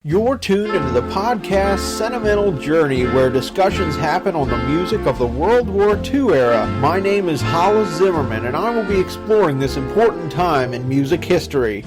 You're tuned into the podcast Sentimental Journey, where discussions happen on the music of the World War II era. My name is Hollis Zimmerman, and I will be exploring this important time in music history.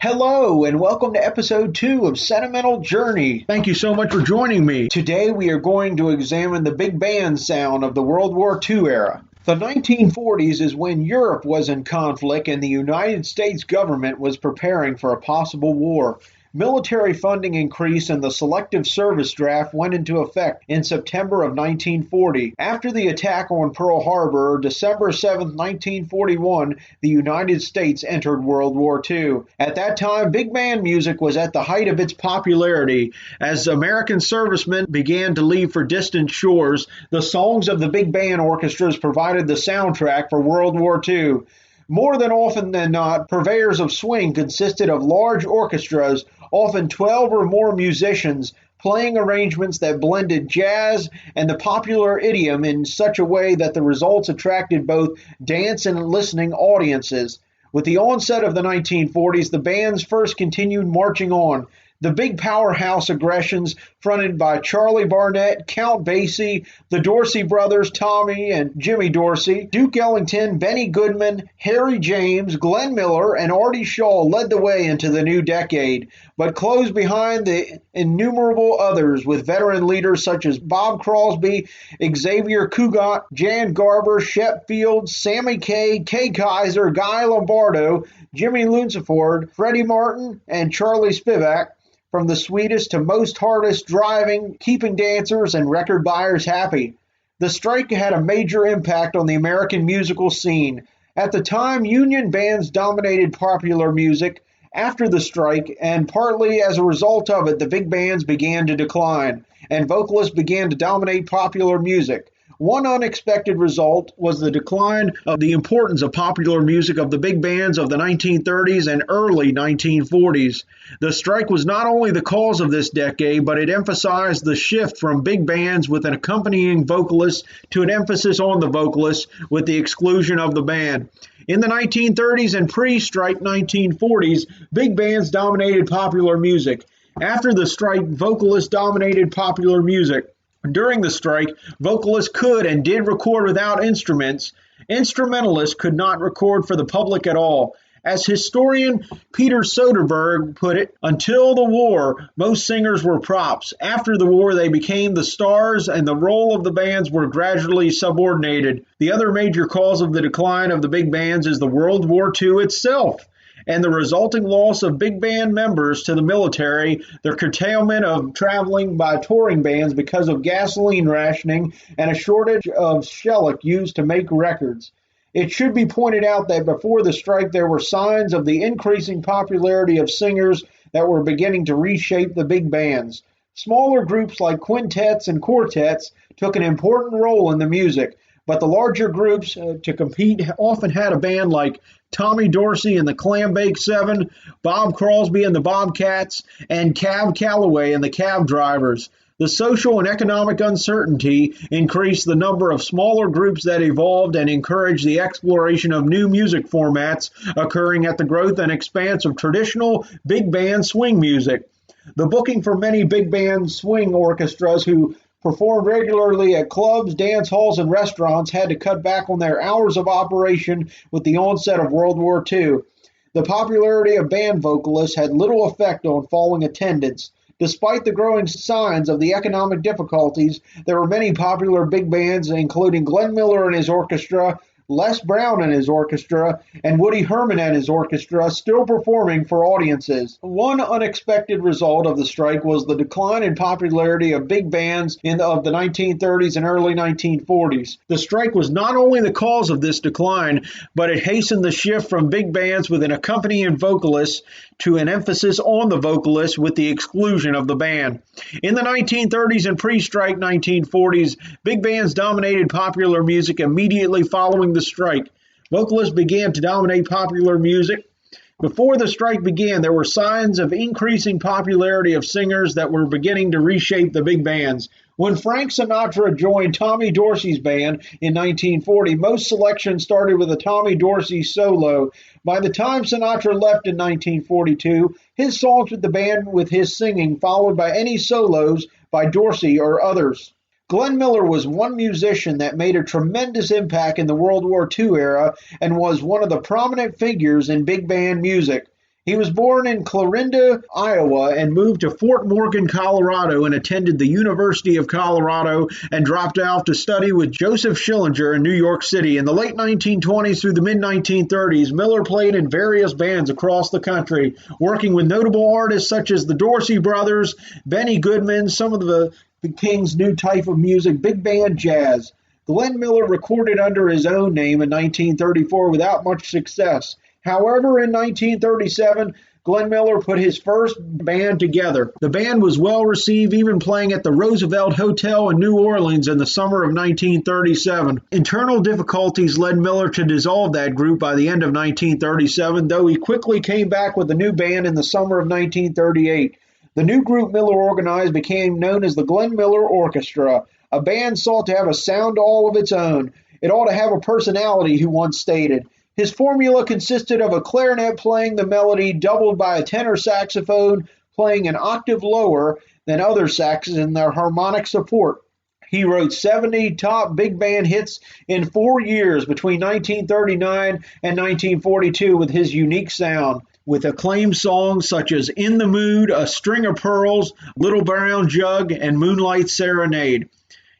Hello, and welcome to episode 2 of Sentimental Journey. Thank you so much for joining me. Today we are going to examine the big band sound of the World War II era. The 1940s is when Europe was in conflict and the United States government was preparing for a possible war. Military funding increased and the Selective Service Draft went into effect in September of 1940. After the attack on Pearl Harbor, December 7, 1941, the United States entered World War II. At that time, big band music was at the height of its popularity. As American servicemen began to leave for distant shores, the songs of the big band orchestras provided the soundtrack for World War II. More than often than not, purveyors of swing consisted of large orchestras, often 12 or more musicians, playing arrangements that blended jazz and the popular idiom in such a way that the results attracted both dance and listening audiences. With the onset of the 1940s, the bands first continued marching on. The big powerhouse aggressions fronted by Charlie Barnett, Count Basie, the Dorsey brothers, Tommy and Jimmy Dorsey, Duke Ellington, Benny Goodman, Harry James, Glenn Miller, and Artie Shaw led the way into the new decade, but closed behind the innumerable others with veteran leaders such as Bob Crosby, Xavier Cugat, Jan Garber, Shep Fields, Sammy Kaye, Kay Kaiser, Guy Lombardo, Jimmy Lunceford, Freddie Martin, and Charlie Spivak. From the sweetest to most hardest driving, keeping dancers and record buyers happy. The strike had a major impact on the American musical scene. At the time, union bands dominated popular music. After the strike, and partly as a result of it, the big bands began to decline, and vocalists began to dominate popular music. One unexpected result was the decline of the importance of popular music of the big bands of the 1930s and early 1940s. The strike was not only the cause of this decade, but it emphasized the shift from big bands with an accompanying vocalist to an emphasis on the vocalist with the exclusion of the band. In the 1930s and pre-strike 1940s, big bands dominated popular music. After the strike, vocalists dominated popular music. During the strike, vocalists could and did record without instruments. Instrumentalists could not record for the public at all. As historian Peter Soderbergh put it, until the war, most singers were props. After the war, they became the stars, and the role of the bands were gradually subordinated. The other major cause of the decline of the big bands is the World War II itself, and the resulting loss of big band members to the military, the curtailment of traveling by touring bands because of gasoline rationing, and a shortage of shellac used to make records. It should be pointed out that before the strike there were signs of the increasing popularity of singers that were beginning to reshape the big bands. Smaller groups like quintets and quartets took an important role in the music, but the larger groups to compete often had a band like Tommy Dorsey and the Clambake Seven, Bob Crosby and the Bobcats, and Cab Calloway and the Cab Drivers. The social and economic uncertainty increased the number of smaller groups that evolved and encouraged the exploration of new music formats occurring at the growth and expanse of traditional big band swing music. The booking for many big band swing orchestras who performed regularly at clubs, dance halls, and restaurants had to cut back on their hours of operation with the onset of World War II. The popularity of band vocalists had little effect on falling attendance. Despite the growing signs of the economic difficulties, there were many popular big bands, including Glenn Miller and his orchestra, Les Brown and his orchestra, and Woody Herman and his orchestra, still performing for audiences. One unexpected result of the strike was the decline in popularity of big bands of the 1930s and early 1940s. The strike was not only the cause of this decline, but it hastened the shift from big bands with an accompanying vocalist to an emphasis on the vocalist with the exclusion of the band. In the 1930s and pre-strike 1940s, big bands dominated popular music immediately following the strike. Vocalists began to dominate popular music. Before the strike began, there were signs of increasing popularity of singers that were beginning to reshape the big bands. When Frank Sinatra joined Tommy Dorsey's band in 1940, most selections started with a Tommy Dorsey solo. By the time Sinatra left in 1942, his songs with the band with his singing followed by any solos by Dorsey or others. Glenn Miller was one musician that made a tremendous impact in the World War II era and was one of the prominent figures in big band music. He was born in Clarinda, Iowa, and moved to Fort Morgan, Colorado, and attended the University of Colorado and dropped out to study with Joseph Schillinger in New York City. In the late 1920s through the mid-1930s, Miller played in various bands across the country, working with notable artists such as the Dorsey Brothers, Benny Goodman, some of the King's new type of music, big band jazz. Glenn Miller recorded under his own name in 1934 without much success. However, in 1937, Glenn Miller put his first band together. The band was well received, even playing at the Roosevelt Hotel in New Orleans in the summer of 1937. Internal difficulties led Miller to dissolve that group by the end of 1937, though he quickly came back with a new band in the summer of 1938. The new group Miller organized became known as the Glenn Miller Orchestra. A band sought to have a sound all of its own. It ought to have a personality, he once stated. His formula consisted of a clarinet playing the melody doubled by a tenor saxophone playing an octave lower than other saxes in their harmonic support. He wrote 70 top big band hits in 4 years between 1939 and 1942 with his unique sound, with acclaimed songs such as In the Mood, A String of Pearls, Little Brown Jug, and Moonlight Serenade.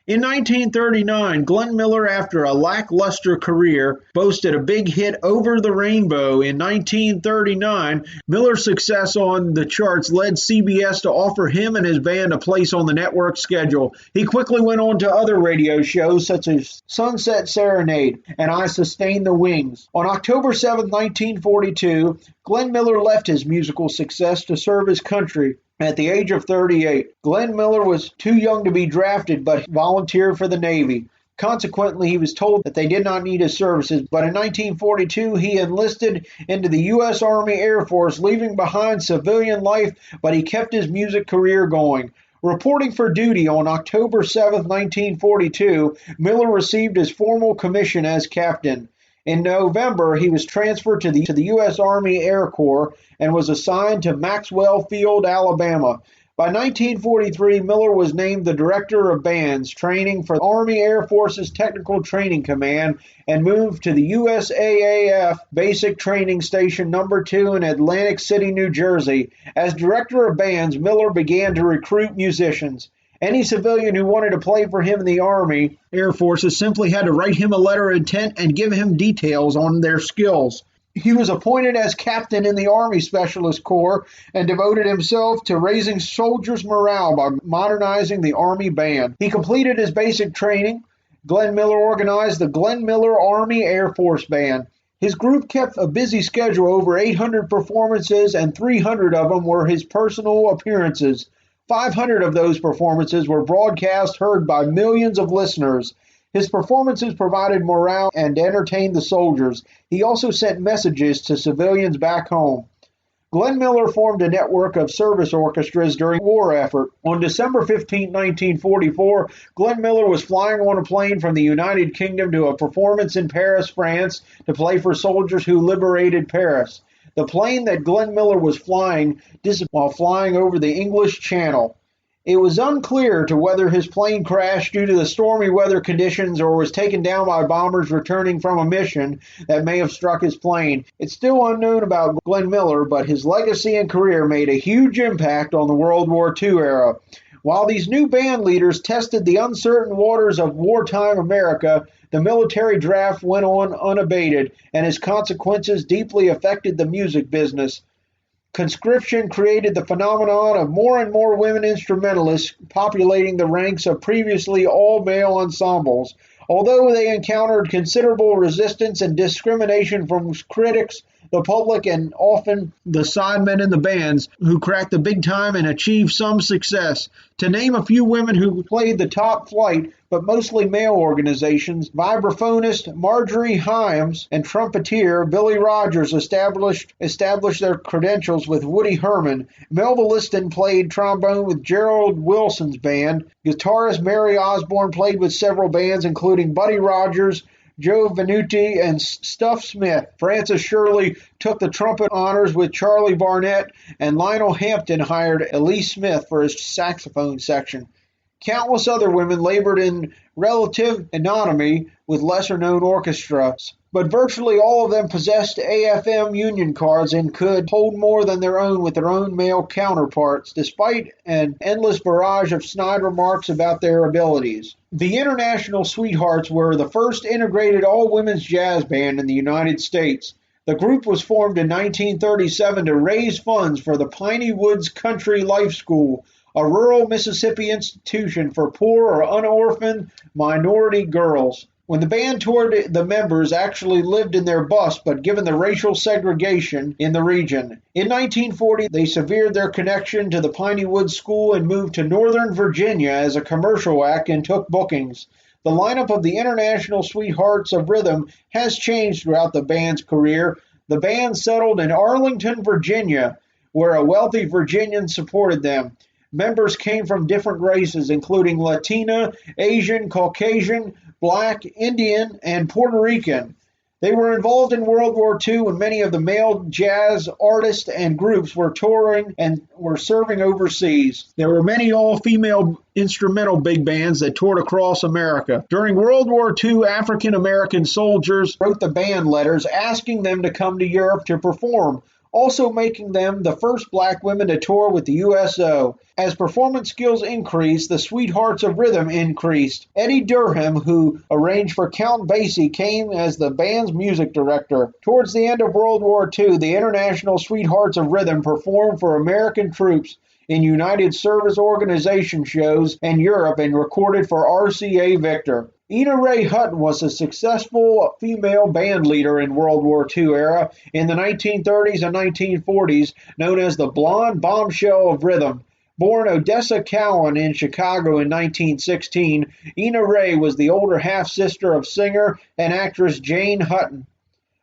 In 1939, Glenn Miller, after a lackluster career, boasted a big hit, Over the Rainbow. In 1939, Miller's success on the charts led CBS to offer him and his band a place on the network schedule. He quickly went on to other radio shows such as Sunset Serenade and I Sustain the Wings. On October 7, 1942, Glenn Miller left his musical success to serve his country. At the age of 38, Glenn Miller was too young to be drafted, but volunteered for the Navy. Consequently, he was told that they did not need his services, but in 1942 he enlisted into the U.S. Army Air Force, leaving behind civilian life, but he kept his music career going. Reporting for duty on October 7, 1942, Miller received his formal commission as captain. In November, he was transferred to the U.S. Army Air Corps and was assigned to Maxwell Field, Alabama. By 1943, Miller was named the Director of Bands Training for Army Air Force's Technical Training Command and moved to the USAAF Basic Training Station No. 2 in Atlantic City, New Jersey. As Director of Bands, Miller began to recruit musicians. Any civilian who wanted to play for him in the Army Air Forces simply had to write him a letter of intent and give him details on their skills. He was appointed as captain in the Army Specialist Corps and devoted himself to raising soldiers' morale by modernizing the Army band. He completed his basic training. Glenn Miller organized the Glenn Miller Army Air Force Band. His group kept a busy schedule, over 800 performances, and 300 of them were his personal appearances. 500 of those performances were broadcast, heard by millions of listeners. His performances provided morale and entertained the soldiers. He also sent messages to civilians back home. Glenn Miller formed a network of service orchestras during war effort. On December 15, 1944, Glenn Miller was flying on a plane from the United Kingdom to a performance in Paris, France, to play for soldiers who liberated Paris. The plane that Glenn Miller was flying while flying over the English Channel. It was unclear to whether his plane crashed due to the stormy weather conditions or was taken down by bombers returning from a mission that may have struck his plane. It's still unknown about Glenn Miller, but his legacy and career made a huge impact on the World War II era. While these new band leaders tested the uncertain waters of wartime America, the military draft went on unabated, and its consequences deeply affected the music business. Conscription created the phenomenon of more and more women instrumentalists populating the ranks of previously all-male ensembles. Although they encountered considerable resistance and discrimination from critics, the public, and often the sidemen in the bands, who cracked the big time and achieved some success. To name a few women who played the top flight, but mostly male organizations, vibraphonist Marjorie Hyams and trumpeter Billy Rogers established their credentials with Woody Herman. Melva Liston played trombone with Gerald Wilson's band. Guitarist Mary Osborne played with several bands, including Buddy Rogers, Joe Venuti, and Stuff Smith. Frances Shirley took the trumpet honors with Charlie Barnett, and Lionel Hampton hired Elise Smith for his saxophone section. Countless other women labored in relative anonymity with lesser-known orchestras, but virtually all of them possessed AFM union cards and could hold more than their own with their own male counterparts, despite an endless barrage of snide remarks about their abilities. The International Sweethearts were the first integrated all-women's jazz band in the United States. The group was formed in 1937 to raise funds for the Piney Woods Country Life School, a rural Mississippi institution for poor or unorphaned minority girls. When the band toured, the members actually lived in their bus, but given the racial segregation in the region. In 1940, they severed their connection to the Piney Woods School and moved to Northern Virginia as a commercial act and took bookings. The lineup of the International Sweethearts of Rhythm has changed throughout the band's career. The band settled in Arlington, Virginia, where a wealthy Virginian supported them. Members came from different races, including Latina, Asian, Caucasian, Black, Indian, and Puerto Rican. They were involved in World War II when many of the male jazz artists and groups were touring and were serving overseas. There were many all-female instrumental big bands that toured across America. During World War II, African American soldiers wrote the band letters asking them to come to Europe to perform, also making them the first black women to tour with the USO. As performance skills increased, the Sweethearts of Rhythm increased. Eddie Durham, who arranged for Count Basie, came as the band's music director. Towards the end of World War II, the International Sweethearts of Rhythm performed for American troops in United Service Organization shows in Europe and recorded for RCA Victor. Ina Ray Hutton was a successful female band leader in World War II era in the 1930s and 1940s, known as the Blonde Bombshell of Rhythm. Born Odessa Cowan in Chicago in 1916, Ina Ray was the older half-sister of singer and actress Jane Hutton.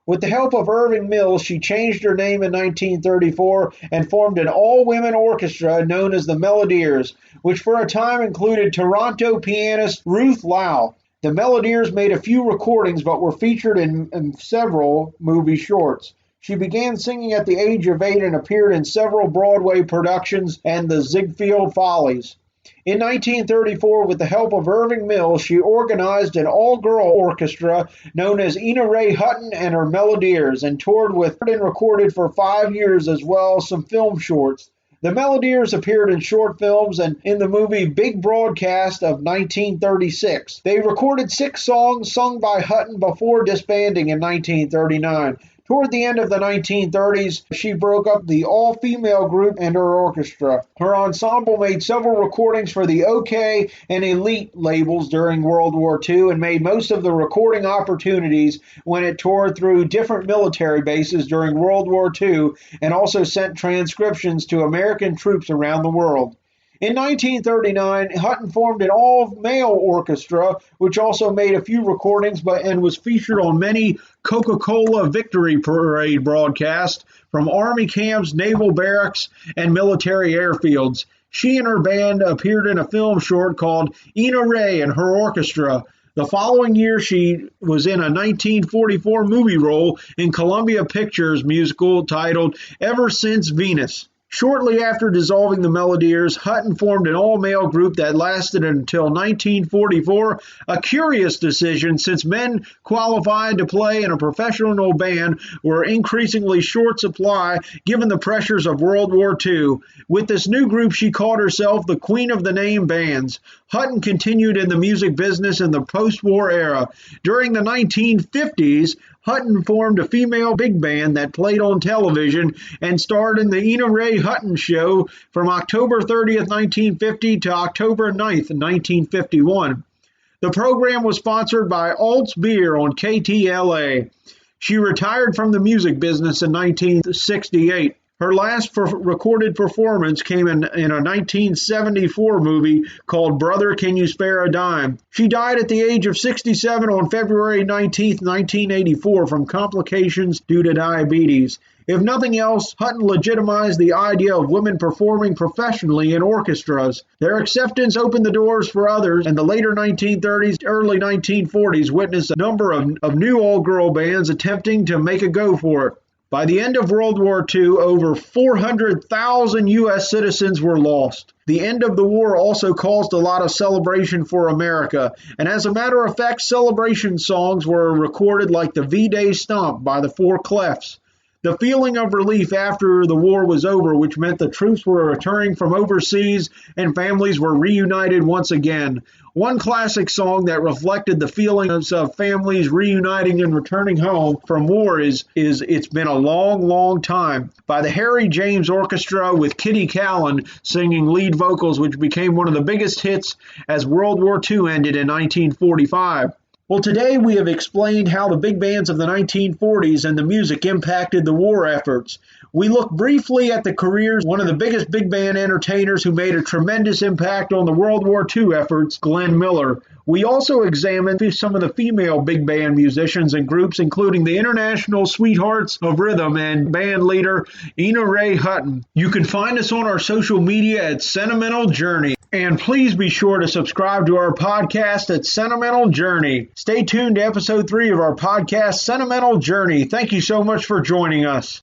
With the help of Irving Mills, she changed her name in 1934 and formed an all-women orchestra known as the Melodiers, which for a time included Toronto pianist Ruth Lau. The Melodiers made a few recordings but were featured in several movie shorts. She began singing at the age of 8 and appeared in several Broadway productions and the Ziegfeld Follies. In 1934, with the help of Irving Mills, she organized an all-girl orchestra known as Ina Ray Hutton and her Melodiers and toured with and recorded for 5 years as well as some film shorts. The Melodiers appeared in short films and in the movie Big Broadcast of 1936. They recorded 6 songs sung by Hutton before disbanding in 1939. Toward the end of the 1930s, she broke up the all-female group and her orchestra. Her ensemble made several recordings for the OK and Elite labels during World War II and made most of the recording opportunities when it toured through different military bases during World War II and also sent transcriptions to American troops around the world. In 1939, Hutton formed an all-male orchestra, which also made a few recordings and was featured on many Coca-Cola Victory Parade broadcasts from Army camps, naval barracks, and military airfields. She and her band appeared in a film short called Ina Ray and Her Orchestra. The following year, she was in a 1944 movie role in Columbia Pictures musical titled Ever Since Venus. Shortly after dissolving the Melodiers, Hutton formed an all-male group that lasted until 1944, a curious decision since men qualified to play in a professional band were increasingly short supply given the pressures of World War II. With this new group, she called herself the Queen of the Name Bands. Hutton continued in the music business in the post-war era. During the 1950s, Hutton formed a female big band that played on television and starred in the Ina Ray Hutton Show from October 30th, 1950 to October 9th, 1951. The program was sponsored by Alt's Beer on KTLA. She retired from the music business in 1968. Her last recorded performance came in a 1974 movie called Brother, Can You Spare a Dime? She died at the age of 67 on February 19, 1984 from complications due to diabetes. If nothing else, Hutton legitimized the idea of women performing professionally in orchestras. Their acceptance opened the doors for others, and the later 1930s, early 1940s witnessed a number of new all-girl bands attempting to make a go for it. By the end of World War II, over 400,000 U.S. citizens were lost. The end of the war also caused a lot of celebration for America, and as a matter of fact, celebration songs were recorded like the V-Day Stomp by the Four Clefs. The feeling of relief after the war was over, which meant the troops were returning from overseas and families were reunited once again. One classic song that reflected the feelings of families reuniting and returning home from war is It's Been a Long, Long Time by the Harry James Orchestra with Kitty Callan singing lead vocals, which became one of the biggest hits as World War II ended in 1945. Well, today we have explained how the big bands of the 1940s and the music impacted the war efforts. We look briefly at the careers of one of the biggest big band entertainers who made a tremendous impact on the World War II efforts, Glenn Miller. We also examined some of the female big band musicians and groups, including the International Sweethearts of Rhythm and band leader Ina Ray Hutton. You can find us on our social media at Sentimental Journey. And please be sure to subscribe to our podcast at Sentimental Journey. Stay tuned to episode 3 of our podcast, Sentimental Journey. Thank you so much for joining us.